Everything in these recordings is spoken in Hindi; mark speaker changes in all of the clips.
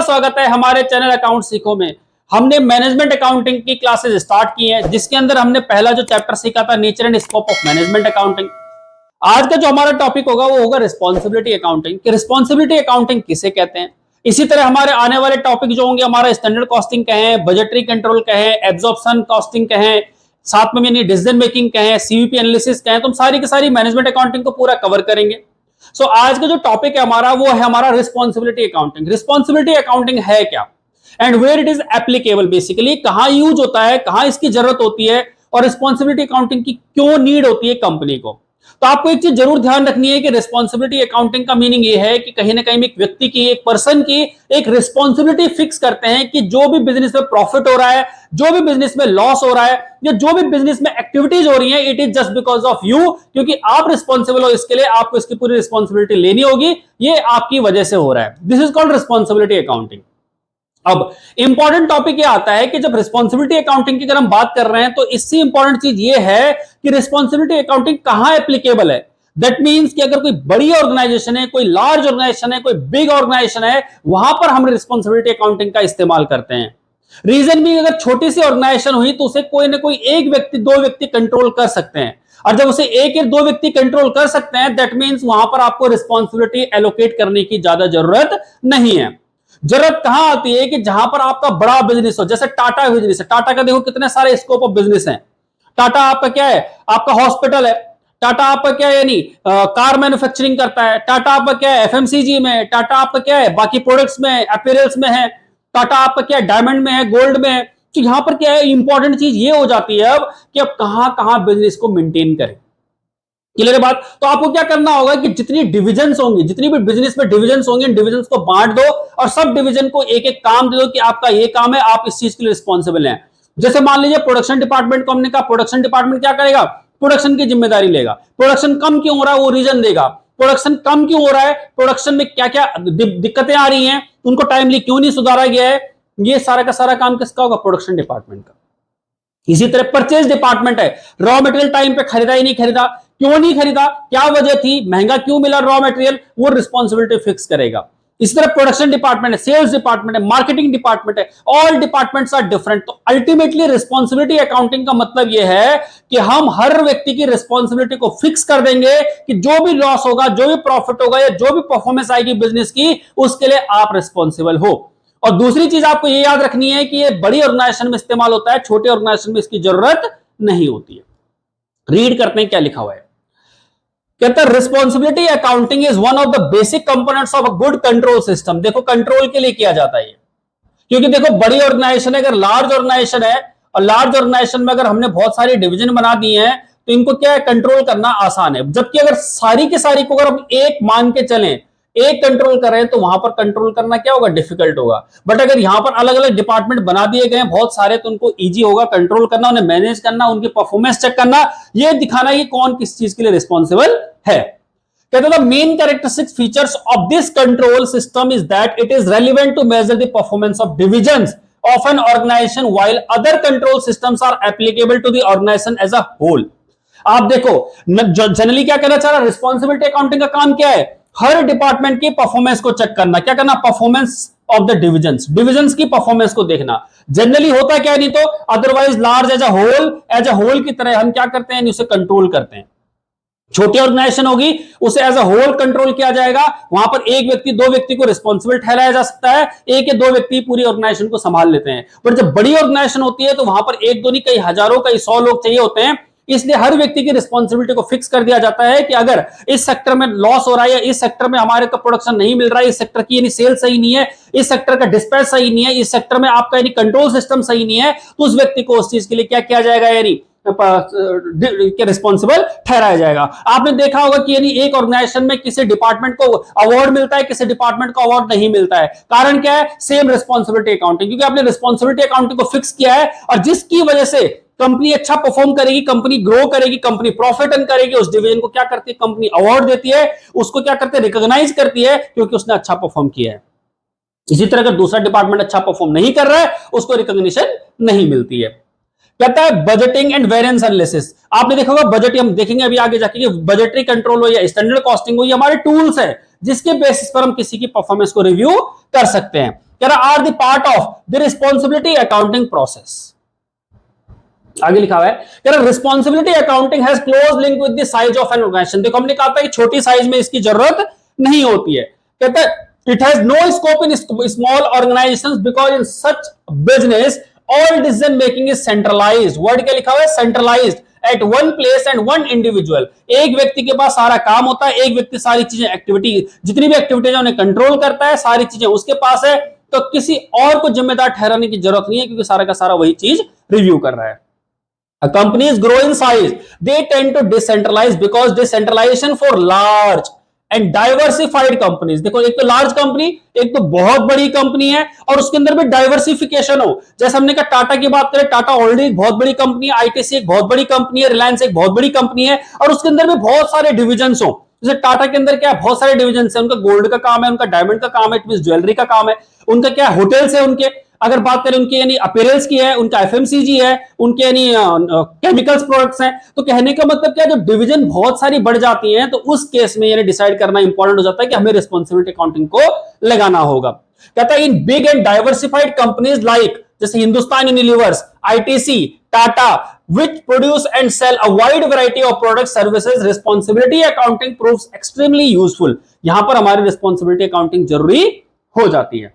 Speaker 1: स्वागत है हमारे चैनल अकाउंट सीखो में। हमने मैनेजमेंट अकाउंटिंग की क्लासेस स्टार्ट की हैं, जिसके अंदर हमने पहला जो चैप्टर सीखा था nature and scope of management accounting. आज का जो हमारा टॉपिक होगा वो होगा रिस्पॉन्सिबिलिटी अकाउंटिंग कि रिस्पॉन्सिबिलिटी अकाउंटिंग किसे कहते हैं। इसी तरह हमारे आने वाले टॉपिक जो होंगे हमारा स्टैंडर्ड कॉस्टिंग कहें, बजटरी कंट्रोल कहें, एब्जॉर्प्शन कॉस्टिंग कहें, साथ में यानी डिसीजन मेकिंग कहें, सीवीपी एनालिसिस कहें, तो हम सारी की सारी मैनेजमेंट अकाउंटिंग को पूरा कवर करेंगे। सो आज का जो टॉपिक है हमारा वो है हमारा रिस्पॉन्सिबिलिटी अकाउंटिंग। रिस्पॉन्सिबिलिटी अकाउंटिंग है क्या and where it is applicable, basically कहां यूज होता है, कहां इसकी जरूरत होती है और रिस्पॉन्सिबिलिटी अकाउंटिंग की क्यों नीड होती है कंपनी को। तो आपको एक चीज जरूर ध्यान रखनी है कि रिस्पॉन्सिबिलिटी अकाउंटिंग का मीनिंग ये है कि कहीं ना कहीं एक व्यक्ति की, एक पर्सन की एक रिस्पॉन्सिबिलिटी फिक्स करते हैं कि जो भी बिजनेस में प्रॉफिट हो रहा है, जो भी बिजनेस में लॉस हो रहा है, या जो भी बिजनेस में एक्टिविटीज हो रही हैं, it is just because of you, क्योंकि आप रिस्पॉन्सिबल हो इसके लिए, आपको इसकी पूरी रिस्पॉन्सिबिलिटी लेनी होगी, ये आपकी वजह से हो रहा है। This is called responsibility accounting. अब इंपॉर्टेंट टॉपिक ये आता है कि जब रिस्पॉन्सिबिलिटी अकाउंटिंग की अगर हम बात कर रहे हैं तो इससे इंपॉर्टेंट चीज ये है कि रिस्पॉन्सिबिलिटी अकाउंटिंग कहां एप्लीकेबल है। दैट मींस कि अगर कोई बड़ी ऑर्गेनाइजेशन है, कोई लार्ज ऑर्गेनाइजेशन है, कोई बिग ऑर्गेनाइजेशन है, वहां पर हम रिस्पॉन्सिबिलिटी अकाउंटिंग का इस्तेमाल करते हैं। रीजन भी अगर छोटी सी ऑर्गेनाइजेशन हुई तो उसे कोई ना कोई एक व्यक्ति, दो व्यक्ति कंट्रोल कर सकते हैं, और जब उसे एक या दो व्यक्ति कंट्रोल कर सकते हैं दैट मींस वहां पर आपको रिस्पॉन्सिबिलिटी एलोकेट करने की ज्यादा जरूरत नहीं है। जरूरत कहां आती है कि जहां पर आपका बड़ा बिजनेस हो, जैसे टाटा बिजनेस है। टाटा का देखो कितने सारे स्कोप ऑफ बिजनेस हैं। टाटा आपका क्या है, आपका हॉस्पिटल है। टाटा आपका क्या है, यानी कार मैन्युफैक्चरिंग करता है। टाटा आपका क्या है, एफएमसीजी में। टाटा आपका क्या है, बाकी प्रोडक्ट्स में, अपीयरेंस में है। टाटा आपका क्या है, डायमंड में है, गोल्ड में है। तो यहां पर क्या है, इंपॉर्टेंट चीज ये हो जाती है अब कि अब कहां कहां बिजनेस को मेंटेन करें। क्लियर बात। तो आपको क्या करना होगा कि जितनी डिविजन्स होंगी, जितनी भी बिजनेस में डिविजन्स होंगे, डिविजन्स को बांट दो और सब डिवीजन को एक एक काम दे दो कि आपका ये काम है, आप इस चीज के लिए रिस्पॉन्सिबल हैं। जैसे मान लीजिए प्रोडक्शन डिपार्टमेंट को हमने कहा, प्रोडक्शन डिपार्टमेंट क्या करेगा, प्रोडक्शन की जिम्मेदारी लेगा। प्रोडक्शन कम क्यों हो रहा है वो रीजन देगा। प्रोडक्शन कम क्यों हो रहा है, प्रोडक्शन में क्या क्या दिक्कतें आ रही हैं, उनको टाइमली क्यों नहीं सुधारा गया है, ये सारा का सारा काम किसका होगा, प्रोडक्शन डिपार्टमेंट का। इसी तरह परचेज डिपार्टमेंट है, रॉ मटेरियल टाइम पे खरीदा ही नहीं खरीदा, क्यों नहीं खरीदा, क्या वजह थी, महंगा क्यों मिला रॉ मटेरियल, वो रिस्पॉन्सिबिलिटी फिक्स करेगा। इसी तरह प्रोडक्शन डिपार्टमेंट है, सेल्स डिपार्टमेंट है, मार्केटिंग डिपार्टमेंट है, ऑल डिपार्टमेंट्स आर डिफरेंट। तो अल्टीमेटली रिस्पॉन्सिबिलिटी अकाउंटिंग का मतलब यह है कि हम हर व्यक्ति की रिस्पॉन्सिबिलिटी को फिक्स कर देंगे कि जो भी लॉस होगा, जो भी प्रॉफिट होगा, या जो भी परफॉर्मेंस आएगी बिजनेस की, उसके लिए आप रिस्पॉन्सिबल हो। और दूसरी चीज आपको ये याद रखनी है कि ये बड़ी ऑर्गेनाइजेशन में इस्तेमाल होता है, छोटे ऑर्गेनाइजेशन में इसकी जरूरत नहीं होती है। रीड करते हैं क्या लिखा हुआ है। कहता है responsibility accounting is one of the basic components of a good control system. देखो कंट्रोल के लिए किया जाता है ये, क्योंकि देखो बड़ी ऑर्गेनाइजेशन है, अगर लार्ज ऑर्गेनाइजेशन है और लार्ज ऑर्गेनाइजेशन में अगर हमने बहुत सारे डिवीजन बना दिए हैं तो इनको क्या है, कंट्रोल करना आसान है। जबकि अगर सारी की सारी को अगर हम एक मान के चलें, एक कंट्रोल कर रहे हैं, तो वहां पर कंट्रोल करना क्या होगा, डिफिकल्ट होगा। बट अगर यहां पर अलग अलग डिपार्टमेंट बना दिए गए बहुत सारे, तो उनको इजी होगा कंट्रोल करना, उन्हें मैनेज करना, उनकी परफॉर्मेंस चेक करना, ये दिखाना कि कौन किस चीज के लिए रिस्पॉन्सिबल है। कहते हैं main characteristic features of this control system is that it is relevant to measure the performance of divisions of an organisation while other control systems are applicable to the organisation as a whole. आप देखो जनरली क्या कहना चाह रहा है, रिस्पॉन्सिबिलिटी अकाउंटिंग का काम क्या है, हर डिपार्टमेंट की परफॉर्मेंस को चेक करना। क्या करना, performance of the divisions, divisions की परफॉर्मेंस को देखना। जनरली होता क्या, नहीं तो otherwise large as a whole की तरह हम क्या करते हैं, उसे कंट्रोल करते हैं। छोटी ऑर्गेनाइजेशन होगी उसे एज अ होल कंट्रोल किया जाएगा, वहां पर एक व्यक्ति, दो व्यक्ति को रिस्पॉन्सिबल ठहराया जा सकता है, एक या दो व्यक्ति पूरी ऑर्गेनाइजेशन को संभाल लेते हैं। पर जब बड़ी ऑर्गेनाइजेशन होती है तो वहां पर एक दो नहीं, कई हजारों, कई 100 लोग चाहिए होते हैं। इसलिए हर व्यक्ति की रिस्पॉन्सिबिलिटी को फिक्स कर दिया जाता है कि अगर इस सेक्टर में लॉस हो रहा है, या इस सेक्टर में हमारे को प्रोडक्शन नहीं मिल रहा है, इस सेक्टर की यानी सेल सही नहीं है, इस सेक्टर का डिस्पैच सही नहीं है, इस सेक्टर में आपका यानी कंट्रोल सिस्टम सही नहीं है, तो उस व्यक्ति को उस चीज के लिए क्या किया जाएगा, यानी रिस्पॉन्सिबल ठहराया जाएगा। आपने देखा होगा कि यानी एक ऑर्गेनाइजेशन में किसी डिपार्टमेंट को अवार्ड मिलता है, किसी डिपार्टमेंट को अवार्ड नहीं मिलता है। कारण क्या है, सेम रिस्पॉन्सिबिलिटी अकाउंटिंग, क्योंकि आपने रिस्पॉन्सिबिलिटी अकाउंटिंग को फिक्स किया है, और जिसकी वजह से कंपनी अच्छा परफॉर्म करेगी, कंपनी ग्रो करेगी, कंपनी प्रॉफिट अर्न करेगी, उस डिवीजन को क्या करती है, कंपनी अवार्ड देती है, उसको क्या करते हैं, रिकॉग्नाइज करती है, क्योंकि उसने अच्छा परफॉर्म किया है। इसी तरह अगर दूसरा डिपार्टमेंट अच्छा परफॉर्म नहीं कर रहा है, उसको रिकॉग्निशन नहीं मिलती है। कहता है बजटिंग एंड वेरिएंस एनालिसिस। आपने देखा होगा बजट, हम देखेंगे अभी आगे जाके, बजटरी कंट्रोल हो या स्टैंडर्ड कॉस्टिंग हो, ये हमारे टूल्स है जिसके बेसिस पर हम किसी की परफॉर्मेंस को रिव्यू कर सकते हैं। कह रहा are the part of the responsibility accounting process. आगे लिखा हुआ है कह रहा responsibility accounting has close link with the size of an organisation. देखो हमने कहा था कि छोटी साइज में इसकी जरूरत नहीं होती है, कहता है it has no scope in small organisations because in such business all decision making is centralised. Word क्या लिखा हुआ है? Centralised at one place and one individual. एक व्यक्ति के पास सारा काम होता है, एक व्यक्ति सारी चीजें एक्टिविटी जितनी भी एक्टिविटीज उन्हें कंट्रोल करता है, सारी चीजें उसके पास है, तो किसी और को जिम्मेदार ठहराने की जरूरत नहीं है क्योंकि सारा का सारा वही चीज रिव्यू कर रहा है। Companies grow in size, they tend to decentralize because decentralization for large and diversified companies। देखो एक तो लार्ज कंपनी, एक तो बहुत बड़ी कंपनी है और उसके अंदर भी डाइवर्सिफिकेशन हो। जैसे हमने कहा टाटा की बात करें, टाटा ऑलरेडी एक बहुत बड़ी कंपनी है, आईटीसी एक बहुत बड़ी कंपनी है, रिलायंस एक बहुत बड़ी कंपनी है और उसके अंदर भी बहुत सारे डिविजन्स हो। जैसे टाटा के अंदर क्या है, बहुत सारे डिविजन है, उनका गोल्ड का काम है, उनका डायमंड का काम है, ज्वेलरी का काम है, उनका क्या होटल्स है, उनके अगर बात करें उनके यानी अपीयरेंस की है, उनका एफएमसीजी है, उनके यानी केमिकल्स प्रोडक्ट्स हैं। तो कहने का मतलब क्या है, जब डिवीजन बहुत सारी बढ़ जाती हैं तो उस केस में यानी डिसाइड करना इंपॉर्टेंट हो जाता है कि हमें रिस्पॉन्सिबिलिटी अकाउंटिंग को लगाना होगा। कहता है in big and diversified companies like जैसे Hindustan Unilevers, ITC, Tata which produce and sell a wide variety of products services responsibility accounting proves extremely useful। यहां पर हमारी रिस्पॉन्सिबिलिटी अकाउंटिंग जरूरी हो जाती है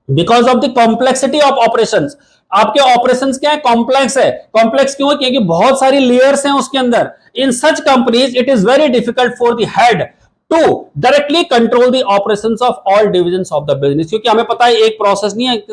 Speaker 1: because of the complexity of operations. आपके ऑपरेशंस क्या है? कॉम्प्लेक्स है। कॉम्प्लेक्स क्यों? क्योंकि बहुत सारी लेयर्स हैं उसके अंदर। In such companies it is very difficult for the head to directly control the operations of all divisions of the business. क्योंकि हमें पता है एक प्रोसेस नहीं है,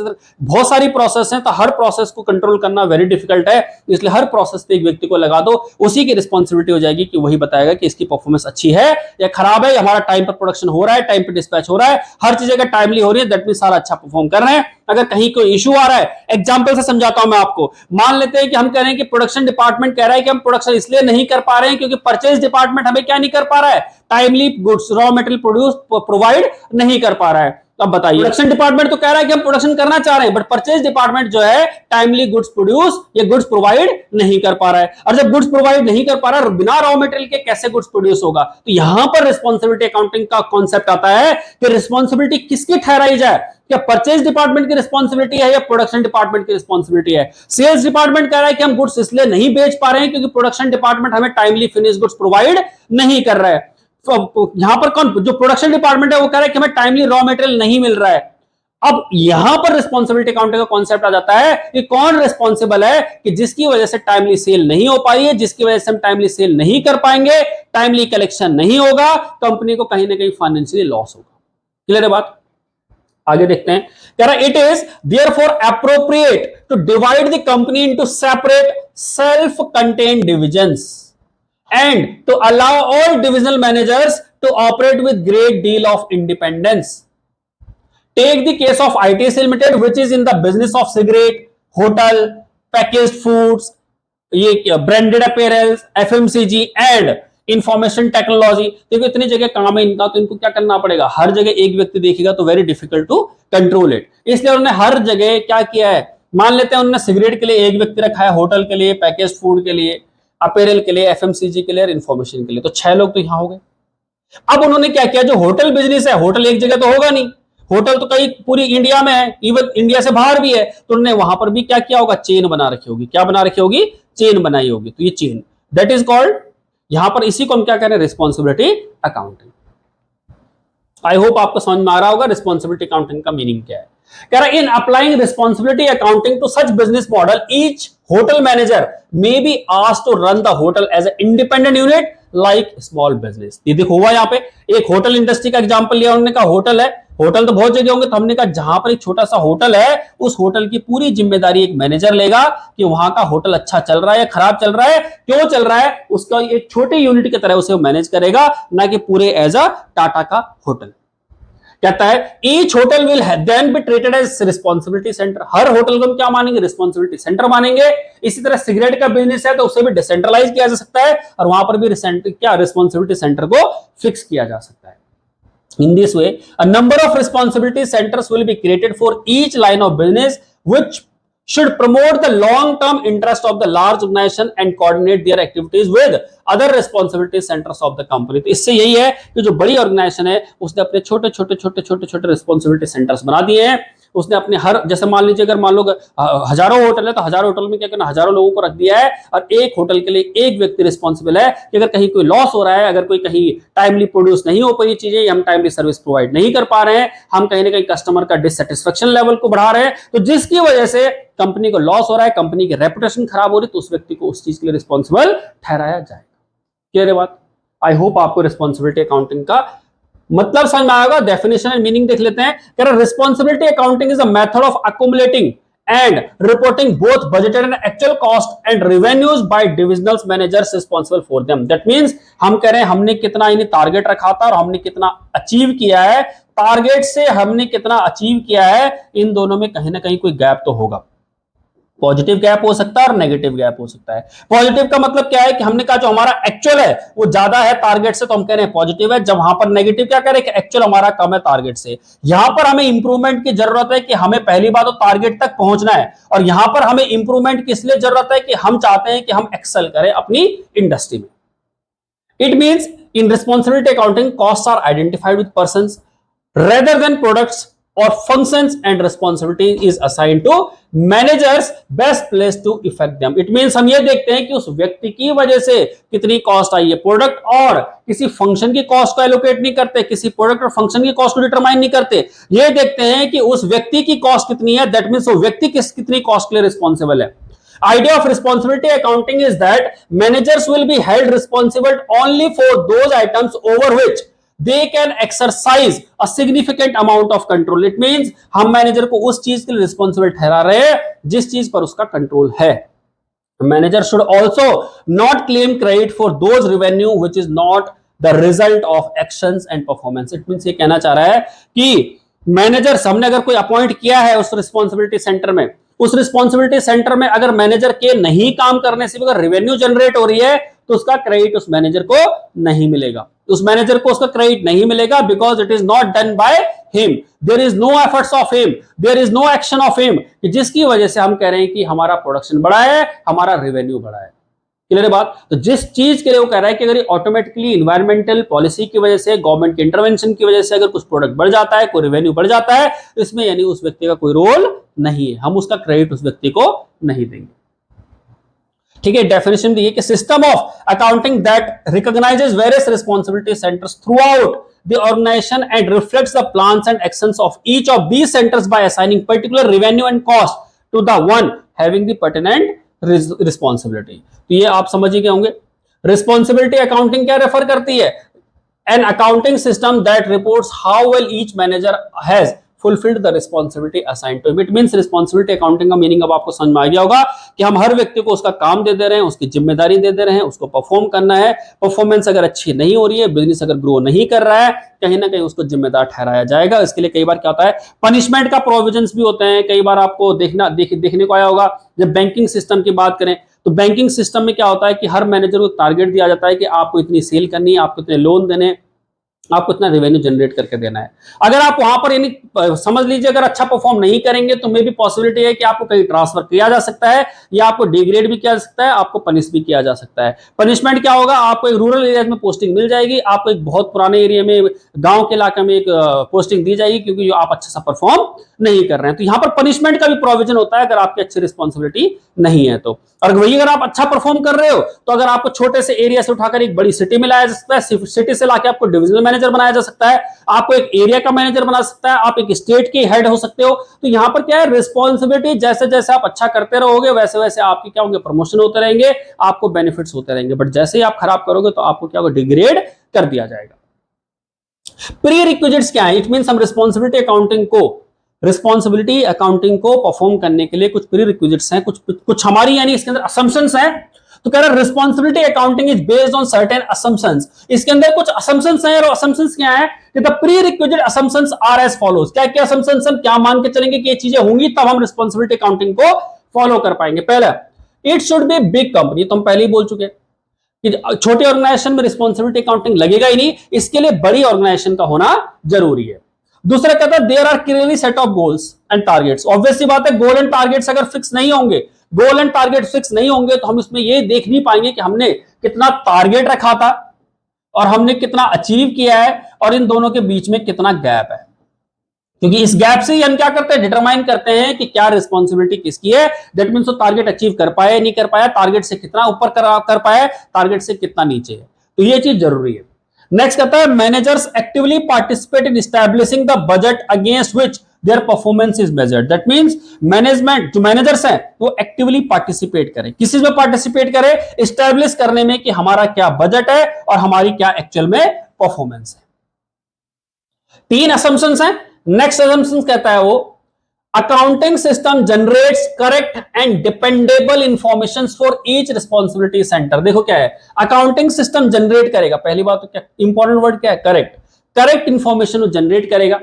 Speaker 1: बहुत सारी प्रोसेस हैं, तो हर प्रोसेस को कंट्रोल करना वेरी डिफिकल्ट है। इसलिए हर प्रोसेस पे एक व्यक्ति को लगा दो, उसी की रिस्पॉन्सिबिलिटी हो जाएगी कि वही बताएगा कि इसकी परफॉर्मेंस अच्छी है या खराब है, हमारा टाइम पर प्रोडक्शन हो रहा है, टाइम पर डिस्पैच हो रहा है, हर चीज अगर टाइमली हो रही है दैट मीन सारा अच्छा परफॉर्म कर रहे हैं। अगर कहीं कोई इशू आ रहा है, एग्जांपल से समझाता हूं मैं आपको। मान लेते हैं कि हम कह रहे हैं कि प्रोडक्शन डिपार्टमेंट कह रहा है कि हम प्रोडक्शन इसलिए नहीं कर पा रहे हैं क्योंकि परचेज डिपार्टमेंट हमें क्या नहीं कर पा रहा है, timely goods raw material produce provide नहीं कर पा रहा है। अब बताइए, प्रोडक्शन डिपार्टमेंट तो कह रहा है कि हम प्रोडक्शन करना चाह रहे हैं, बट परचेज डिपार्टमेंट जो है टाइमली गुड्स प्रोड्यूस या गुड्स प्रोवाइड नहीं कर पा रहा है। और जब गुड्स प्रोवाइड नहीं कर पा रहा है, बिना रॉ मटेरियल के कैसे गुड्स प्रोड्यूस होगा? तो यहां पर रिस्पॉन्सिबिलिटी अकाउंटिंग का कॉन्सेप्ट आता है कि रिस्पॉन्सिबिलिटी किसकी ठहराई जाए, क्या परचेज डिपार्टमेंट की रिस्पॉन्सिबिलिटी है या प्रोडक्शन डिपार्टमेंट की रिस्पॉन्सिबिलिटी है। सेल्स डिपार्टमेंट कह रहा है कि हम गुड्स इसलिए नहीं बेच पा रहे हैं क्योंकि प्रोडक्शन डिपार्टमेंट हमें टाइमली फिनिश गुड्स प्रोवाइड नहीं कर रहा है। यहां पर कौन, जो प्रोडक्शन डिपार्टमेंट है वो कह रहा है कि हमें टाइमली रॉ मटेरियल नहीं मिल रहा है। अब यहां पर रिस्पॉन्सिबिलिटी अकाउंटिंग का कॉन्सेप्ट आ जाता है कि कौन रिस्पॉन्सिबल है कि जिसकी वजह से टाइमली सेल नहीं हो पाई है, जिसकी वजह से हम टाइमली सेल नहीं कर पाएंगे, टाइमली कलेक्शन नहीं होगा, कंपनी को कहीं ना कहीं फाइनेंशियली लॉस होगा। क्लियर है बात? आगे देखते हैं, कह रहा it is therefore appropriate to divide the company into separate self contained divisions and to allow all divisional managers to operate with great deal of independence। Take the case of ITC Limited which is in the business of cigarette, hotel, packaged foods, ये branded apparels, FMCG and information technology. देखो इतनी जगह काम है इनका, तो इनको क्या करना पड़ेगा, हर जगह एक व्यक्ति देखेगा तो very difficult to control it. इसलिए उन्होंने हर जगह क्या किया है, मान लेते हैं उन्होंने सिगरेट के लिए एक व्यक्ति रखा है, होटल के लिए, पैकेज फूड के लिए, अपीयरल के लिए, एफएमसीजी के लिए और इंफॉर्मेशन के लिए, तो 6 लोग तो यहां हो गए। अब उन्होंने क्या किया, जो होटल बिजनेस है, होटल एक जगह तो होगा नहीं, होटल तो कई पूरी इंडिया में है, इवन इंडिया से बाहर भी है, तो उन्होंने वहां पर भी क्या किया होगा, चेन बना रखी होगी। क्या बना रखी होगी? चेन बनाई होगी। तो ये चेन दैट इज कॉल्ड, यहां पर इसी को हम क्या कह रहे हैं, रिस्पॉन्सिबिलिटी अकाउंटिंग। आई होप आपको समझ में आ रहा होगा रिस्पॉन्सिबिलिटी अकाउंटिंग का मीनिंग क्या है। कह रहा है in applying responsibility accounting to such business model each hotel manager may be asked to run the hotel as a independent unit like small business. ये देखो हुआ यहाँ पे एक होटल इंडस्ट्री का एग्जांपल लिया, उन्होंने कहा होटल है, होटल तो बहुत जगह होंगे, तो हमने कहा जहां पर एक छोटा सा होटल है उस होटल की पूरी जिम्मेदारी एक मैनेजर लेगा कि वहां का होटल अच्छा चल रहा है या खराब चल रहा है, क्यों चल रहा है, उसका एक छोटे यूनिट की तरह उसे मैनेज करेगा, ना कि पूरे एज अ टाटा का होटल। कहता है each hotel will then be treated as responsibility centre. हर होटल को हम क्या मानेंगे, रिस्पॉन्सिबिलिटी सेंटर मानेंगे। इसी तरह सिगरेट का बिजनेस है तो उसे भी डिसेंट्रलाइज किया जा सकता है और वहां पर भी क्या रिस्पॉन्सिबिलिटी सेंटर को फिक्स किया जा सकता है। In this way, a number of responsibility centers will be created for each line of business, which should promote the long-term interest of the large organization and coordinate their activities with other responsibility centers of the company। तो इससे यही है कि जो बड़ी ऑर्गेनाइजेशन है उसने अपने छोटे छोटे रिस्पॉन्सिबिलिटी सेंटर्स बना दिए हैं, उसने अपने हर, जैसे मान लीजिए अगर मान लो हजारों होटल है तो हजारों होटल में क्या करना, हजारों लोगों को रख दिया है और एक होटल के लिए एक व्यक्ति रिस्पॉन्सिबल है कि अगर कहीं कोई लॉस हो रहा है, अगर कोई कहीं टाइमली प्रोड्यूस नहीं हो पाई चीजें, हम टाइमली सर्विस प्रोवाइड नहीं कर पा रहे हैं, हम कहीं ना कहीं कस्टमर का डिससेटिस्फेक्शन लेवल को बढ़ा रहे हैं, तो जिसकी वजह से कंपनी को लॉस हो रहा है, कंपनी की रेपुटेशन खराब हो रही है, तो उस व्यक्ति को उस चीज के लिए रिस्पॉन्सिबल ठहराया जाएगा। क्लियर है बात? आई होप आपको रिस्पॉन्सिबिलिटी अकाउंटिंग का मतलब समझ में आएगा। डेफिनेशन एंड मीनिंग देख लेते हैं। Responsibility accounting is a method of accumulating and reporting both budgeted and actual cost and revenues by divisional managers responsible for them. That means हम कह रहे हैं हमने कितना इन्हें टारगेट रखा था और हमने कितना अचीव किया है, टारगेट से हमने कितना अचीव किया है, इन दोनों में कहीं ना कहीं कोई गैप तो होगा। पॉजिटिव गैप हो सकता है और नेगेटिव गैप हो सकता है। पॉजिटिव का मतलब क्या है कि हमने कहा जो हमारा एक्चुअल है वो ज्यादा है टारगेट से, तो हम कह रहे हैं पॉजिटिव है। जब वहां पर नेगेटिव क्या कह रहे हैं कि एक्चुअल हमारा कम है टारगेट से। यहां पर हमें इंप्रूवमेंट की जरूरत है कि हमें पहली बात तो टारगेट तक पहुंचना है, और यहां पर हमें इंप्रूवमेंट किस लिए जरूरत है कि हम चाहते हैं कि हम एक्सेल करें अपनी इंडस्ट्री में। It means in responsibility accounting costs are identified with persons rather than products or functions, and responsibility is assigned to managers best placed to effect them. It means हम ये देखते हैं कि उस व्यक्ति की वजह से कितनी कॉस्ट आई है, प्रोडक्ट और किसी फंक्शन की कॉस्ट को एलोकेट नहीं करते, किसी प्रोडक्ट और फंक्शन की कॉस्ट को डिटरमाइन नहीं करते, ये देखते हैं कि उस व्यक्ति की कॉस्ट कितनी है। दैट मीन्स वो व्यक्ति कितनी कॉस्ट के लिए रिस्पॉन्सिबल है। Idea of responsibility accounting is that managers will be held responsible only for those items over which they can exercise a significant amount of control. It means हम मैनेजर को उस चीज के लिए रिस्पॉन्सिबल ठहरा रहे हैं जिस चीज पर उसका कंट्रोल है। Manager should also not claim credit for those revenue which is not the result of actions and performance. It means ये कहना चाह रहा है कि मैनेजर, हमने अगर कोई अपॉइंट किया है उस रिस्पॉन्सिबिलिटी सेंटर में, उस रिस्पॉन्सिबिलिटी सेंटर में अगर मैनेजर के नहीं काम करने से अगर रेवेन्यू जनरेट हो रही है तो उसका क्रेडिट उस मैनेजर को नहीं मिलेगा। उस मैनेजर को उसका क्रेडिट नहीं मिलेगा because it is not done by him, there is no efforts of him, there is no action of him, जिसकी वजह से हम कह रहे हैं कि हमारा प्रोडक्शन बढ़ा है, हमारा रेवेन्यू बढ़ा है। क्लियर है बात? तो जिस चीज के लिए वो कह रहा है कि अगर ऑटोमेटिकली इन्वायरमेंटल पॉलिसी की वजह से, गवर्नमेंट के इंटरवेंशन की वजह से अगर कुछ प्रोडक्ट बढ़ जाता है, कोई रेवेन्यू बढ़ जाता है, इसमें यानी उस व्यक्ति का कोई रोल नहीं है, हम उसका क्रेडिट उस व्यक्ति को नहीं देंगे। ठीक है, डेफिनेशन दी है कि system of accounting that recognises various responsibility centres through out the organization and reflects the plans and actions of each of these centers by assigning particular revenue and cost to the one having the pertinent responsibility. तो ये आप समझ ही गए होंगे। रिस्पॉन्सिबिलिटी अकाउंटिंग क्या रेफर करती है? An accounting system that reports how well each manager has fulfilled the responsibility assigned to him. It means responsibility accounting का मीनिंग अब आपको समझ में आ गया होगा कि हम हर व्यक्ति को उसका काम दे रहे हैं, उसकी जिम्मेदारी दे रहे हैं, उसको परफॉर्म करना है। परफॉर्मेंस अगर अच्छी नहीं हो रही है, बिजनेस अगर ग्रो नहीं कर रहा है, कहीं ना कहीं उसको जिम्मेदार ठहराया जाएगा। इसके लिए कई बार क्या होता है, पनिशमेंट का प्रोविजंस भी होते हैं। कई बार आपको देखने को आया होगा, जब बैंकिंग सिस्टम की बात करें तो बैंकिंग सिस्टम में क्या होता है कि हर मैनेजर को टारगेट दिया जाता है कि आपको इतनी सेल करनी है, आपको इतने लोन देने, आपको इतना रेवेन्यू जनरेट करके देना है। अगर आप वहां पर यानी समझ लीजिए अगर अच्छा परफॉर्म नहीं करेंगे तो मे भी पॉसिबिलिटी है कि आपको कहीं ट्रांसफर किया जा सकता है, या आपको डिग्रेड भी किया जा सकता है, आपको पनिश भी किया जा सकता है। पनिशमेंट क्या होगा? आपको एक रूरल एरिया में पोस्टिंग मिल जाएगी, आपको एक बहुत पुराने एरिया में, गांव के इलाके में एक पोस्टिंग दी जाएगी क्योंकि आप अच्छा सा परफॉर्म नहीं कर रहे हैं। तो यहाँ पर पनिशमेंट का भी प्रोविजन होता है अगर आपकी अच्छी रिस्पॉन्सिबिलिटी नहीं है तो। और वही अगर आप अच्छा परफॉर्म कर रहे हो तो अगर आपको छोटे से एरिया से उठाकर एक बड़ी सिटी में लाया जा सकता है, सिटी से लाके आपको डिविजनल मैनेजर बनाया जा सकता है, आपको एक एरिया का मैनेजर बना सकता है, आप एक स्टेट के हेड हो सकते हो। तो यहां पर क्या है, रिस्पॉन्सिबिलिटी जैसे जैसे आप अच्छा करते रहोगे वैसे वैसे आपकी क्या होंगे, प्रमोशन होते रहेंगे, आपको बेनिफिट्स होते रहेंगे। बट जैसे ही आप खराब करोगे तो आपको क्या होगा, डिग्रेड कर दिया जाएगा। प्री रिक्विजिट्स क्या है? इट मींस हम रिस्पॉन्सिबिलिटी अकाउंटिंग को परफॉर्म करने के लिए कुछ प्री रिक्विजिट्स हैं, कुछ हमारी यानी इसके अंदर असम्पशंस हैं। तो कह रहा है responsibility accounting is based on certain assumptions. इसके अंदर कुछ असम्पशंस हैं, और असम्पशंस क्या है कि the prerequisite assumptions are as follows. क्या क्या असम्पशंस, हम क्या मान के चलेंगे कि ये चीजें होंगी तब हम रिस्पॉन्सिबिलिटी अकाउंटिंग को फॉलो कर पाएंगे। पहला, it should be big company, तो हम पहले ही बोल चुके हैं कि छोटे ऑर्गेनाइजेशन में रिस्पॉन्सिबिलिटी अकाउंटिंग लगेगा ही नहीं, इसके लिए बड़ी ऑर्गेनाइजेशन का होना जरूरी है। दूसरा कहता है there are clearly set of goals and targets. Obvious सी बात है, गोल एंड टारगेट्स अगर फिक्स नहीं होंगे, गोल एंड टारगेट फिक्स नहीं होंगे तो हम इसमें ये देख नहीं पाएंगे कि हमने कितना टारगेट रखा था और हमने कितना अचीव किया है और इन दोनों के बीच में कितना गैप है। क्योंकि इस गैप से ही हम क्या करते हैं, डिटरमाइन करते हैं कि क्या रिस्पॉन्सिबिलिटी किसकी है। दैट मीन्स वो टारगेट अचीव कर पाया नहीं कर पाया, टारगेट से कितना ऊपर कर पाया, टारगेट से कितना नीचे है। तो ये चीज जरूरी है। नेक्स्ट कहता है managers actively participate in establishing the budget against which their performance is measured. That means management जो मैनेजर्स हैं वो एक्टिवली पार्टिसिपेट करें, किस चीज में पार्टिसिपेट करें, एस्टैब्लिश करने में कि हमारा क्या बजट है और हमारी क्या एक्चुअल में परफॉर्मेंस है। 3 असम्पशंस हैं। नेक्स्ट असम्पशन कहता है वो accounting system generates correct and dependable information for each responsibility centre. देखो क्या है, अकाउंटिंग सिस्टम जनरेट करेगा, पहली बात तो क्या इंपॉर्टेंट वर्ड क्या है, करेक्ट, करेक्ट इंफॉर्मेशन जनरेट करेगा।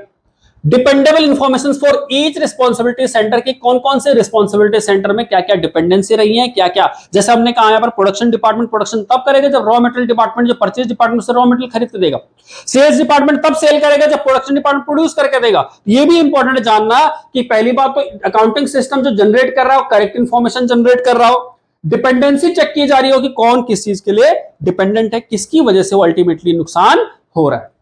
Speaker 1: Dependable information for each responsibility centre की कौन कौन से रिस्पॉन्सिबिलिटी सेंटर में क्या क्या डिपेंडेंसी रही है, क्या क्या, जैसे हमने कहा यहां पर प्रोडक्शन डिपार्टमेंट प्रोडक्शन तब करेगा जब रॉ मटेरियल डिपार्टमेंट जो परचेज डिपार्टमेंट से रॉ मटेरियल खरीद के देगा। सेल्स डिपार्टमेंट तब सेल करेगा जब प्रोडक्शन डिपार्टमेंट प्रोड्यूस करके देगा। ये भी इंपॉर्टेंट है जानना कि पहली बात तो अकाउंटिंग सिस्टम जो जनरेट कर रहा हो करेक्ट इंफॉर्मेशन जनरेट कर रहा हो, डिपेंडेंसी चेक की जा रही हो कि कौन किस चीज के लिए डिपेंडेंट है, किसकी वजह से वो अल्टीमेटली नुकसान हो रहा है।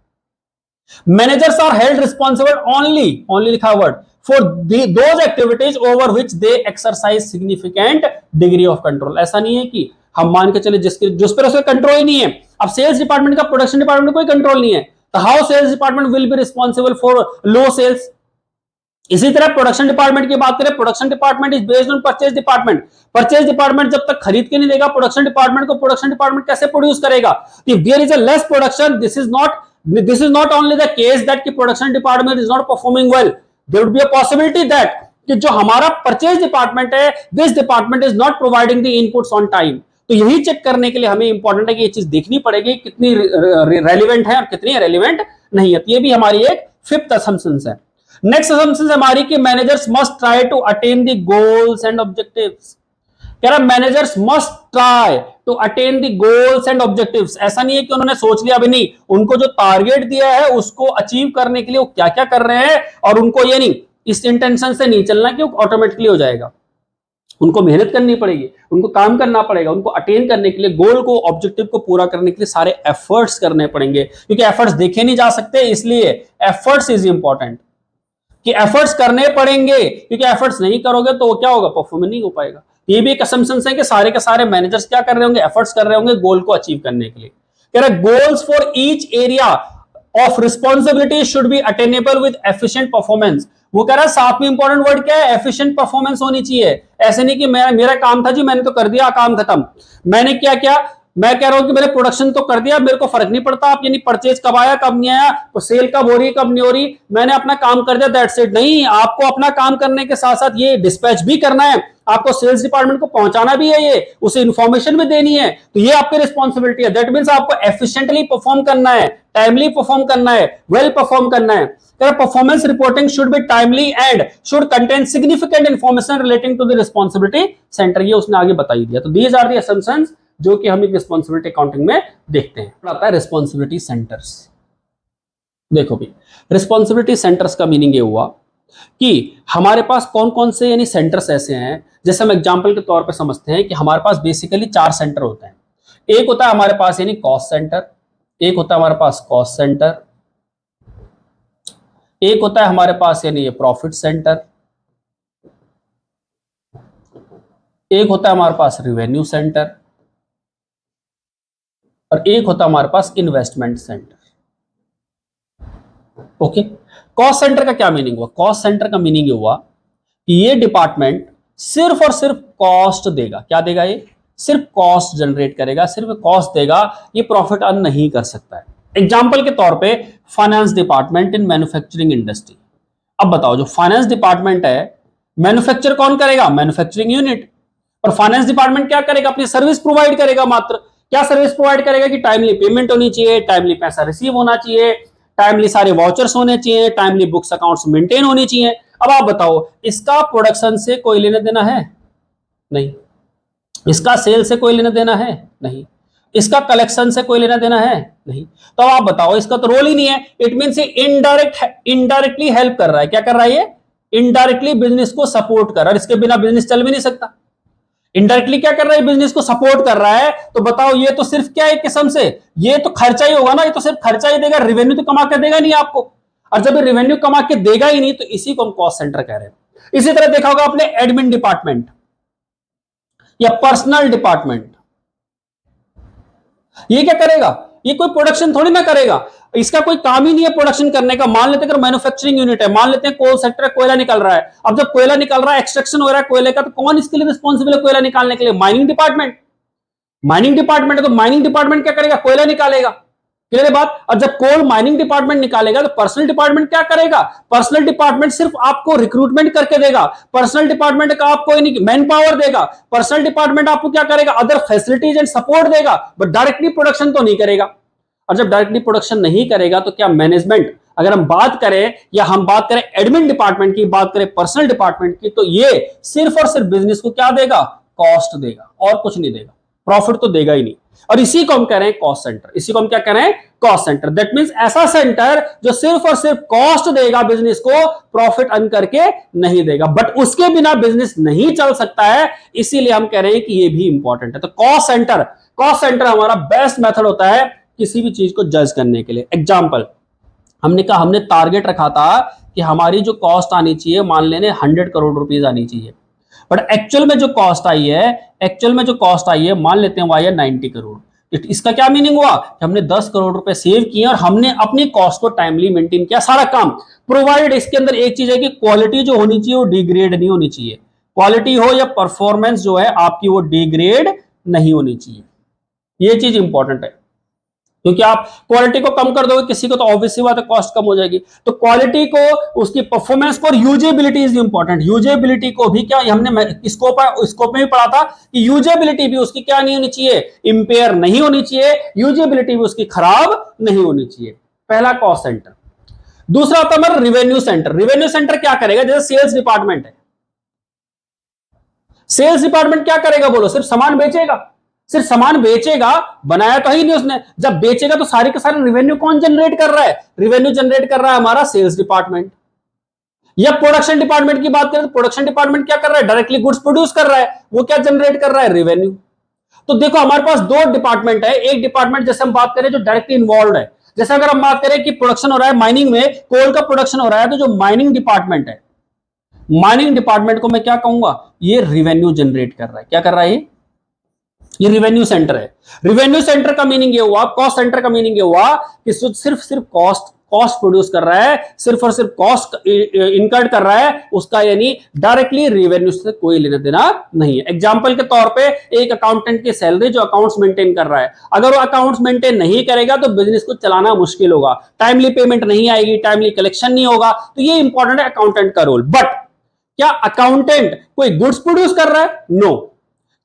Speaker 1: Managers are held responsible only लिखा word for those activities over which they exercise significant degree of control। ऐसा नहीं है कि हम मान के चले जिस पर उसका कंट्रोल ही नहीं है। अब सेल्स डिपार्टमेंट का प्रोडक्शन डिपार्टमेंट कोई कंट्रोल नहीं है, तो how sales department will be responsible for low sales. इसी तरह प्रोडक्शन डिपार्टमेंट की बात करें, production department is based on purchase department. Purchase department जब तक खरीद के नहीं देगा प्रोडक्शन डिपार्टमेंट को, प्रोडक्शन डिपार्टमेंट कैसे प्रोड्यूस करेगा। If there is a less production, this is not only the case that कि production department is not performing well, there would be a possibility that कि जो हमारा परचेज डिपार्टमेंट है, this department is not providing the inputs on time। तो यही चेक करने के लिए हमें इंपॉर्टेंट है कि ये चीज देखनी पड़ेगी कितनी रेलिवेंट है और कितनी रेलिवेंट नहीं है। ये भी हमारी एक 5th असम्पशन है। नेक्स्ट असम्पशन हमारी कि managers must try to attain the goals and objectives. कह रहा managers must try to attain the goals and objectives. ऐसा नहीं है कि उन्होंने सोच लिया अभी, नहीं, उनको जो टारगेट दिया है उसको अचीव करने के लिए वो क्या क्या कर रहे हैं, और उनको ये नहीं इस इंटेंशन से नहीं चलना कि वो ऑटोमेटिकली हो जाएगा। उनको मेहनत करनी पड़ेगी, उनको काम करना पड़ेगा, उनको अटेन करने के लिए गोल को ऑब्जेक्टिव को पूरा करने के लिए सारे एफर्ट्स करने पड़ेंगे, क्योंकि एफर्ट्स देखे नहीं जा सकते, इसलिए एफर्ट्स इज इंपॉर्टेंट कि एफर्ट्स करने पड़ेंगे, क्योंकि एफर्ट्स नहीं करोगे तो वो क्या होगा, परफॉर्मेंस नहीं हो पाएगा। ये भी एक असम्पशन है कि सारे के सारे मैनेजर्स क्या कर रहे होंगे, एफर्ट्स कर रहे होंगे गोल को अचीव करने के लिए। कह रहा goals for each area of responsibility should be attainable with efficient performance. वो कह रहा है साथ में इंपॉर्टेंट वर्ड क्या है, एफिशिएंट परफॉर्मेंस होनी चाहिए। ऐसे नहीं कि मेरा काम था जी, मैंने तो कर दिया, काम खत्म, मैंने क्या क्या, मैं कह रहा हूं कि मैंने प्रोडक्शन तो कर दिया, मेरे को फर्क नहीं पड़ता आप यानी परचेज कब आया कब नहीं आया, तो सेल कब हो रही कब नहीं हो रही, मैंने अपना काम कर दिया, दैट्स इट। नहीं, आपको अपना काम करने के साथ साथ ये डिस्पैच भी करना है, आपको सेल्स डिपार्टमेंट को पहुंचाना भी है, ये उसे इंफॉर्मेशन भी देनी है, तो ये आपकी रिस्पॉन्सिबिलिटी है। दैट मींस आपको एफिशिएंटली परफॉर्म करना है, टाइमली परफॉर्म करना है, वेल परफॉर्म करना है। Performance reporting should be timely and should contain significant information relating to the responsibility centre. ये उसने आगे बता ही दिया। तो दीज आर द असम्पशंस जो कि हम एक रिस्पॉन्सिबिलिटी अकाउंटिंग में देखते हैं। आता है रिस्पॉन्सिबिलिटी सेंटर्स। देखो भी रिस्पॉन्सिबिलिटी सेंटर्स का मीनिंग ये हुआ कि हमारे पास कौन कौन से यानी सेंटर्स ऐसे हैं, जैसे हम एग्जांपल के तौर पे समझते हैं कि हमारे पास बेसिकली 4 सेंटर होते हैं। एक होता है हमारे पास यानी कॉस्ट सेंटर, एक होता है हमारे पास कॉस्ट सेंटर, एक होता है हमारे पास यानी ये प्रॉफिट सेंटर, एक होता है हमारे पास रेवेन्यू सेंटर, और एक होता है हमारे पास investment center. Okay, cost center का क्या मीनिंग हुआ, कॉस्ट सेंटर का मीनिंग हुआ कि ये डिपार्टमेंट सिर्फ और सिर्फ कॉस्ट देगा। क्या देगा, ये सिर्फ कॉस्ट जनरेट करेगा, सिर्फ कॉस्ट देगा, ये प्रॉफिट अर्न नहीं कर सकता है। एग्जांपल के तौर पे finance department in manufacturing industry. अब बताओ जो फाइनेंस डिपार्टमेंट है, मैन्युफैक्चर कौन करेगा, मैन्युफैक्चरिंग यूनिट, और फाइनेंस डिपार्टमेंट क्या करेगा, अपनी सर्विस प्रोवाइड करेगा। मात्र क्या सर्विस प्रोवाइड करेगा कि टाइमली पेमेंट होनी चाहिए, टाइमली पैसा रिसीव होना चाहिए, टाइमली सारे वाउचर्स होने चाहिए, टाइमली बुक्स अकाउंट्स मेंटेन होनी चाहिए। अब आप बताओ इसका प्रोडक्शन से कोई लेना देना है नहीं, इसका सेल से कोई लेना देना है नहीं, इसका कलेक्शन से कोई लेना देना है नहीं, तो अब आप बताओ इसका तो रोल ही नहीं है। इट मींस इनडायरेक्टली हेल्प कर रहा है। क्या कर रहा है ये, इनडायरेक्टली बिजनेस को सपोर्ट कर रहा है, इसके बिना बिजनेस चल भी नहीं सकता। इनडायरेक्टली क्या कर रहा है, बिजनेस को सपोर्ट कर रहा है। तो बताओ ये तो सिर्फ क्या है, एक किस्म से ये तो खर्चा ही होगा ना, ये तो सिर्फ खर्चा ही देगा, रेवेन्यू तो कमा कर देगा नहीं आपको। और जब ये रेवेन्यू कमा के देगा ही नहीं तो इसी को हम कॉस्ट सेंटर कह रहे हैं। इसी तरह देखा होगा आपने एडमिन डिपार्टमेंट या पर्सनल डिपार्टमेंट, ये क्या करेगा? ये कोई प्रोडक्शन थोड़ी ना करेगा, इसका कोई काम ही नहीं है प्रोडक्शन करने का। मान लेते हैं मैन्युफैक्चरिंग यूनिट है, मान लेते हैं कोल सेक्टर है, कोयला निकल रहा है। अब जब कोयला निकल रहा है, एक्सट्रैक्शन हो रहा है कोयले का, तो कौन इसके लिए रिस्पॉन्सिबल है कोयला निकालने के लिए? Mining department. माइनिंग डिपार्टमेंट है तो माइनिंग डिपार्टमेंट क्या करेगा? कोयला निकालेगा। क्लियर है बात? और जब कोल माइनिंग डिपार्टमेंट निकालेगा तो पर्सनल डिपार्टमेंट क्या करेगा? पर्सनल डिपार्टमेंट सिर्फ आपको रिक्रूटमेंट करके देगा, पर्सनल डिपार्टमेंट का आपको मैन पावर देगा, पर्सनल डिपार्टमेंट आपको क्या करेगा? अदर फैसिलिटीज एंड सपोर्ट देगा, बट डायरेक्टली प्रोडक्शन तो नहीं करेगा। और जब डायरेक्टली प्रोडक्शन नहीं करेगा तो क्या मैनेजमेंट, अगर हम बात करें या हम बात करें एडमिन डिपार्टमेंट की, बात करें पर्सनल डिपार्टमेंट की, तो ये सिर्फ और सिर्फ बिजनेस को क्या देगा? कॉस्ट देगा और कुछ नहीं देगा, प्रॉफिट तो देगा ही नहीं। और इसी को हम कह रहे हैं कॉस्ट सेंटर। इसी को हम क्या कह रहे हैं? Cost centre. दैट मींस ऐसा सेंटर जो सिर्फ और सिर्फ कॉस्ट देगा बिजनेस को, प्रॉफिट अर्न करके नहीं देगा। बट उसके बिना बिजनेस नहीं चल सकता है, इसीलिए हम कह रहे हैं कि ये भी इंपॉर्टेंट है। तो कॉस्ट सेंटर हमारा बेस्ट मेथड होता है किसी भी चीज को जज करने के लिए। एग्जाम्पल, हमने कहा हमने टारगेट रखा था कि हमारी जो कॉस्ट आनी चाहिए, मान लेने 100 करोड़ रुपीज आनी चाहिए, बट एक्चुअल में जो कॉस्ट आई है मान लेते हैं वो आई है 90 करोड़। इसका क्या मीनिंग हुआ कि हमने 10 करोड़ रुपए सेव किए और हमने अपनी कॉस्ट को टाइमली मेंटेन किया, सारा काम प्रोवाइड। इसके अंदर एक चीज है कि क्वालिटी जो होनी चाहिए वो डिग्रेड नहीं होनी चाहिए, क्वालिटी हो या परफॉर्मेंस जो है आपकी वो डिग्रेड नहीं होनी चाहिए। ये चीज इंपॉर्टेंट है, क्योंकि आप क्वालिटी को कम कर दोगे किसी को तो ऑब्वियसली बात है कॉस्ट कम हो जाएगी। तो क्वालिटी को, उसकी परफॉर्मेंस को, और यूजेबिलिटी इज इंपॉर्टेंट। यूजेबिलिटी को भी क्या हमने स्कोप में भी पढ़ा था कि यूजेबिलिटी भी उसकी क्या नहीं होनी चाहिए? इंपेयर नहीं होनी चाहिए, यूजेबिलिटी भी उसकी खराब नहीं होनी चाहिए। पहला कॉस्ट सेंटर। दूसरा होता है हमारा रिवेन्यू सेंटर। रिवेन्यू सेंटर क्या करेगा? जैसे सेल्स डिपार्टमेंट है, सेल्स डिपार्टमेंट क्या करेगा बोलो? सिर्फ सामान बेचेगा? सिर्फ सामान बेचेगा, बनाया तो ही नहीं उसने। जब बेचेगा तो सारे के सारे रेवेन्यू कौन जनरेट कर रहा है? रेवेन्यू जनरेट कर रहा है हमारा सेल्स डिपार्टमेंट। या प्रोडक्शन डिपार्टमेंट की बात करें तो प्रोडक्शन डिपार्टमेंट क्या कर रहा है? डायरेक्टली गुड्स प्रोड्यूस कर रहा है, वो क्या जनरेट कर रहा है? रेवेन्यू। तो देखो हमारे पास दो डिपार्टमेंट है। एक डिपार्टमेंट जैसे हम बात करें जो डायरेक्टली इन्वॉल्व है, जैसे अगर हम बात करें कि प्रोडक्शन हो रहा है माइनिंग में, कोल का प्रोडक्शन हो रहा है, तो जो माइनिंग डिपार्टमेंट है, माइनिंग डिपार्टमेंट को मैं क्या कहूंगा? ये रेवेन्यू जनरेट कर रहा है। क्या कर रहा है? ये रिवेन्यू सेंटर है। रिवेन्यू सेंटर का मीनिंग ये हुआ, कॉस्ट सेंटर का मीनिंग ये हुआ कि सिर्फ कॉस्ट प्रोड्यूस कर रहा है, सिर्फ और सिर्फ कॉस्ट इनकर्ड कर रहा है, उसका यानी डायरेक्टली रेवेन्यू से कोई लेना देना नहीं है। एग्जांपल के तौर पे एक अकाउंटेंट की सैलरी जो अकाउंट्स मेंटेन कर रहा है, अगर वो अकाउंट्स मेंटेन नहीं करेगा तो बिजनेस को चलाना मुश्किल होगा, टाइमली पेमेंट नहीं आएगी, टाइमली कलेक्शन नहीं होगा। तो ये इंपॉर्टेंट है अकाउंटेंट का रोल। बट क्या अकाउंटेंट कोई गुड्स प्रोड्यूस कर रहा है? नो।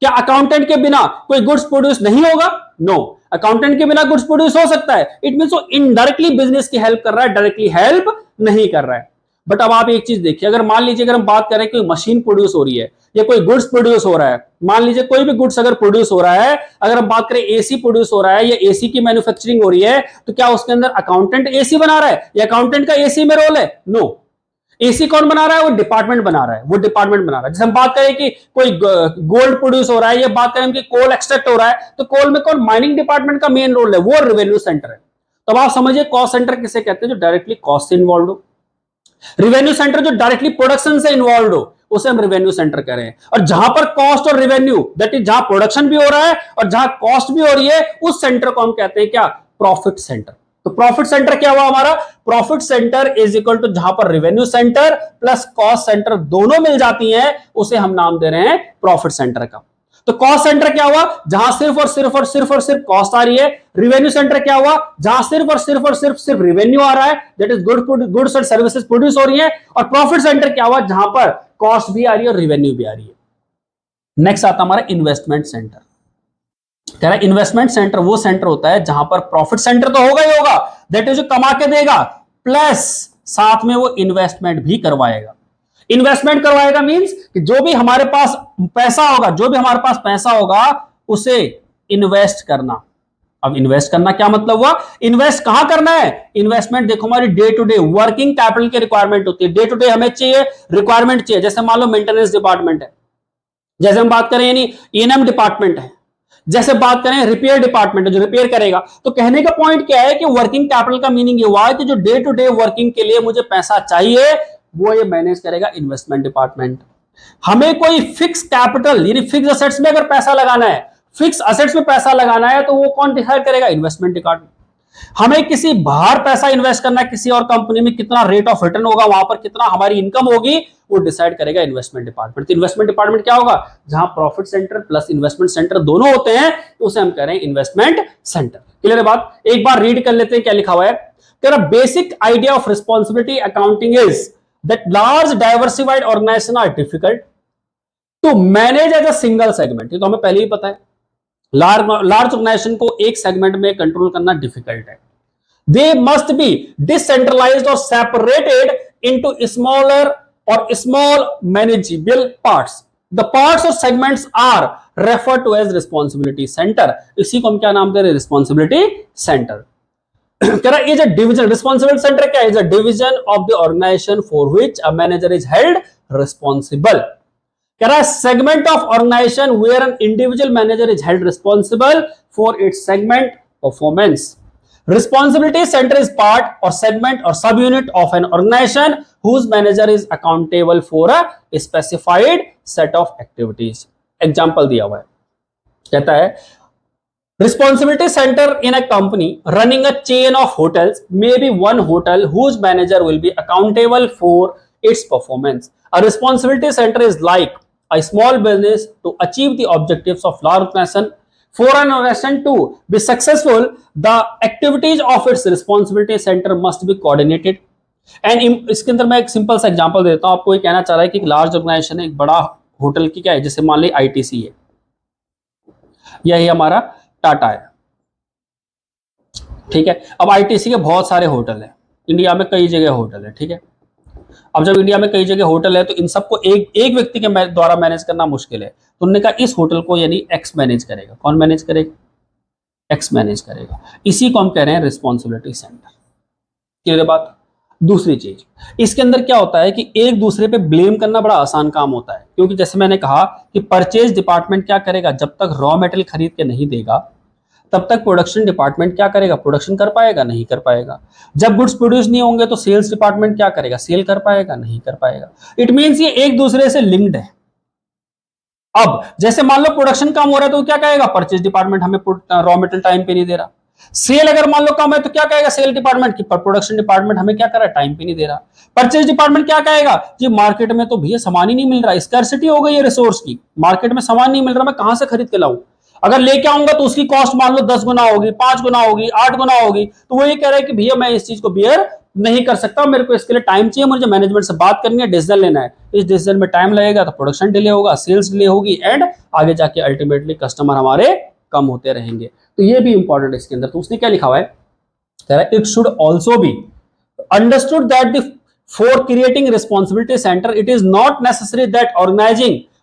Speaker 1: क्या अकाउंटेंट के बिना कोई गुड्स प्रोड्यूस नहीं होगा? नो। अकाउंटेंट के बिना गुड्स प्रोड्यूस हो सकता है। इट मींस वो इनडायरेक्टली बिजनेस की हेल्प कर रहा है, डायरेक्टली हेल्प नहीं कर रहा है। बट अब आप एक चीज देखिए, अगर मान लीजिए अगर हम बात करें कोई मशीन प्रोड्यूस हो रही है या कोई गुड्स प्रोड्यूस हो रहा है, मान लीजिए कोई भी गुड्स अगर प्रोड्यूस हो रहा है, अगर हम बात करें एसी प्रोड्यूस हो रहा है या एसी की मैन्युफैक्चरिंग हो रही है, तो क्या उसके अंदर अकाउंटेंट एसी बना रहा है या अकाउंटेंट का एसी में रोल है? नो। एसी कौन बना रहा है? वो डिपार्टमेंट बना रहा है, वो डिपार्टमेंट बना रहा है। जैसे हम बात करें कि कोई गोल्ड प्रोड्यूस हो रहा है या बात करें कि कोल एक्सट्रैक्ट हो रहा है, तो कोल में कौन? माइनिंग डिपार्टमेंट का मेन रोल है, वो रेवेन्यू सेंटर है। तब आप समझिए कॉस्ट सेंटर किसे कहते हैं? जो डायरेक्टली कॉस्ट से इन्वॉल्व हो। रेवेन्यू सेंटर जो डायरेक्टली प्रोडक्शन से इन्वॉल्व हो, उसे हम रेवेन्यू सेंटर कह रहे हैं। और जहां पर कॉस्ट और रेवेन्यू, दैट इज जहां प्रोडक्शन भी हो रहा है और जहां कॉस्ट भी हो रही है, उस सेंटर को हम कहते हैं क्या? Profit centre. तो प्रॉफिट सेंटर क्या हुआ हमारा? Profit centre is equal to जहां पर revenue centre plus cost centre दोनों मिल जाती हैं, उसे हम नाम दे रहे हैं प्रॉफिट सेंटर का। तो कॉस्ट सेंटर क्या हुआ? जहां सिर्फ कॉस्ट आ रही है। रेवेन्यू सेंटर क्या हुआ? जहां सिर्फ रेवेन्यू आ रहा है, दैट इज गुड्स और सर्विसेज प्रोड्यूस हो रही है। और प्रॉफिट सेंटर क्या हुआ? जहां पर कॉस्ट भी आ रही है और रेवेन्यू भी आ रही है। नेक्स्ट आता हमारा इन्वेस्टमेंट सेंटर। कह रहा है इन्वेस्टमेंट सेंटर वो सेंटर होता है जहां पर प्रॉफिट सेंटर तो होगा ही होगा, दैट इज जो कमा के देगा, प्लस साथ में वो इन्वेस्टमेंट भी करवाएगा। इन्वेस्टमेंट करवाएगा मींस कि जो भी हमारे पास पैसा होगा उसे इन्वेस्ट करना। अब इन्वेस्ट करना क्या मतलब हुआ? इन्वेस्ट कहां करना है? इन्वेस्टमेंट देखो हमारी day to day working capital की रिक्वायरमेंट होती है, डे टू डे हमें चाहिए, रिक्वायरमेंट चाहिए। जैसे मान लो मेंटेनेंस डिपार्टमेंट है, जैसे हम बात करें यानी ईएनएम डिपार्टमेंट है, जैसे बात करें रिपेयर डिपार्टमेंट जो रिपेयर करेगा, तो कहने का पॉइंट क्या है कि वर्किंग कैपिटल का मीनिंग ये हुआ है कि जो डे टू डे वर्किंग के लिए मुझे पैसा चाहिए वो ये मैनेज करेगा इन्वेस्टमेंट डिपार्टमेंट। हमें कोई फिक्स कैपिटल यानी फिक्स असेट्स में अगर पैसा लगाना है, फिक्स असेट्स में पैसा लगाना है, तो वो कौन डिसाइड करेगा? Investment department. हमें किसी बाहर पैसा इन्वेस्ट करना है, किसी और कंपनी में कितना रेट ऑफ रिटर्न होगा, वहां पर कितना हमारी इनकम होगी, वो डिसाइड करेगा इन्वेस्टमेंट डिपार्टमेंट। तो इन्वेस्टमेंट डिपार्टमेंट क्या होगा? जहां profit centre plus investment centre दोनों होते हैं, तो उसे हम कह रहे हैं इन्वेस्टमेंट सेंटर। क्लियर है बात? एक बार रीड कर लेते हैं क्या लिखा हुआ है। Basic idea of responsibility accounting is that large diversified organisation are difficult to manage as a single segment. ये तो हमें पहले ही पता है, लार्ज ऑर्गेनाइजेशन को एक सेगमेंट में कंट्रोल करना डिफिकल्ट है। दे मस्ट बी डिसेंट्रलाइज्ड और सेपरेटेड इनटू स्मॉलर और small manageable parts. The parts और segments are refer to as responsibility centre. इसी को हम क्या नाम दे रहे हैं? Responsibility centre. कह रहा है is a division, responsibility centre क्या है? Is a division of the organisation for which a manager is held responsible. कह रहा है segment of organisation where an individual manager is held responsible for its segment performance. Responsibility center is part or segment or subunit of an organization whose manager is accountable for a specified set of activities. Example दिया हुआ है, कहता है Responsibility center in a company running a chain of hotels may be one hotel whose manager will be accountable for its performance. A responsibility center is like a small business to achieve the objectives of large organization. For an organization to be successful, the activities of its responsibility center must be coordinated. And इसके अंदर मैं एक सिंपल सा एग्जांपल देता हूं आपको। ये कहना चाह रहा है कि एक लार्ज ऑर्गेनाइजेशन है, एक बड़ा होटल की क्या है, जैसे मान ली आईटीसी है, यही हमारा टाटा है, ठीक है। अब आईटीसी के बहुत सारे होटल है, इंडिया में कई जगह होटल है, ठीक है। अब जब इंडिया में कई जगह होटल है तो इन सबको एक व्यक्ति के द्वारा मैनेज करना मुश्किल है, तो उन्होंने कहा इस होटल को यानी एक्स मैनेज करेगा। कौन मैनेज करेगा? एक्स मैनेज करेगा। इसी को हम कह रहे हैं रिस्पॉन्सिबिलिटी सेंटर। क्लियर बात? दूसरी चीज इसके अंदर क्या होता है कि एक दूसरे पे ब्लेम करना बड़ा आसान काम होता है, क्योंकि जैसे मैंने कहा कि परचेज डिपार्टमेंट क्या करेगा? जब तक रॉ मेटेरियल खरीद के नहीं देगा तब तक प्रोडक्शन डिपार्टमेंट क्या करेगा? प्रोडक्शन कर पाएगा? नहीं कर पाएगा। जब गुड्स प्रोड्यूस नहीं होंगे तो सेल्स डिपार्टमेंट क्या करेगा? सेल कर पाएगा? नहीं कर पाएगा। इट मींस ये एक दूसरे से लिंक्ड है। अब जैसे मान लो प्रोडक्शन कम हो रहा है तो क्या कहेगा? परचेज डिपार्टमेंट हमें रॉ मेटेरियल टाइम पे नहीं दे रहा। सेल अगर मान लो कम है तो क्या कहेगा? सेल डिपार्टमेंट की प्रोडक्शन डिपार्टमेंट हमें क्या कर रहा है? टाइम पे नहीं दे रहा। परचेज डिपार्टमेंट क्या कहेगा? जी मार्केट में तो भैया सामान ही नहीं मिल रहा, स्कैर्सिटी हो गई है रिसोर्स की, मार्केट में सामान नहीं मिल रहा, मैं कहां से खरीद के लाऊं? अगर लेके आऊंगा तो उसकी कॉस्ट मान लो 10 गुना होगी, 5 गुना होगी, 8 गुना होगी, तो वो ये कह रहा है कि भैया मैं इस चीज को बियर नहीं कर सकता, मेरे को इसके लिए टाइम चाहिए, मुझे मैनेजमेंट से बात करनी है, डिसीजन लेना है। इस डिसीजन में टाइम लगेगा तो प्रोडक्शन डिले होगा, सेल्स डिले होगी, एंड आगे जाके अल्टीमेटली कस्टमर हमारे कम होते रहेंगे। तो ये भी इंपॉर्टेंट है इसके अंदर। तो उसने क्या लिखा हुआ है? कह रहा है it should also be understood that the for creating responsibility centre it is not necessary that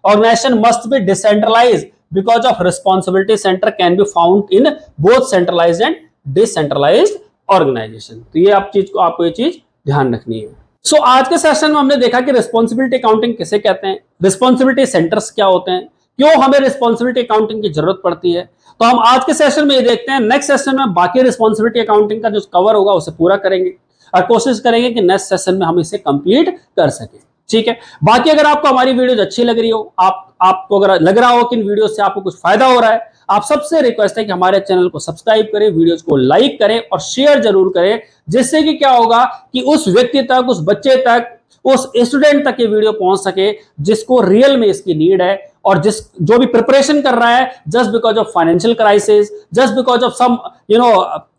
Speaker 1: organization must be decentralized because of responsibility center can be found in both centralized and decentralized organization। तो ये आपको ये चीज ध्यान रखनी है। सो आज के सेशन में हमने देखा कि रिस्पॉन्सिबिलिटी अकाउंटिंग किसे कहते हैं, रिस्पॉन्सिबिलिटी सेंटर्स क्या होते हैं, क्यों हमें रिस्पॉन्सिबिलिटी अकाउंटिंग की जरूरत पड़ती है। तो हम आज के सेशन में ये देखते हैं। नेक्स्ट सेशन में बाकी रिस्पॉन्सिबिलिटी अकाउंटिंग का जो कवर होगा उसे पूरा करेंगे और कोशिश करेंगे कि नेक्स्ट सेशन में हम इसे कंप्लीट कर सकें, ठीक है। बाकी अगर आपको हमारी वीडियोस अच्छी लग रही हो, आपको अगर लग रहा हो कि इन वीडियो से आपको कुछ फायदा हो रहा है, आप सबसे रिक्वेस्ट है कि हमारे चैनल को सब्सक्राइब करें, वीडियोस को लाइक करें और शेयर जरूर करें, जिससे कि क्या होगा कि उस व्यक्ति तक, उस बच्चे तक, उस स्टूडेंट तक ये वीडियो पहुंच सके जिसको रियल में इसकी नीड है, और जो भी प्रिपरेशन कर रहा है just because of financial crisis, just because of some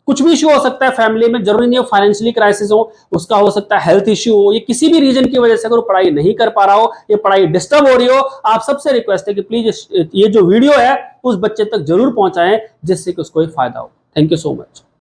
Speaker 1: कुछ भी इशू हो सकता है फैमिली में, जरूरी नहीं हो फाइनेंशियली क्राइसिस हो, उसका हो सकता है हेल्थ इश्यू हो, ये किसी भी रीजन की वजह से अगर वो पढ़ाई नहीं कर पा रहा हो, ये पढ़ाई डिस्टर्ब हो रही हो, आप सबसे रिक्वेस्ट है कि प्लीज ये जो वीडियो है उस बच्चे तक जरूर पहुंचाएं जिससे कि उसको फायदा हो। Thank you so much.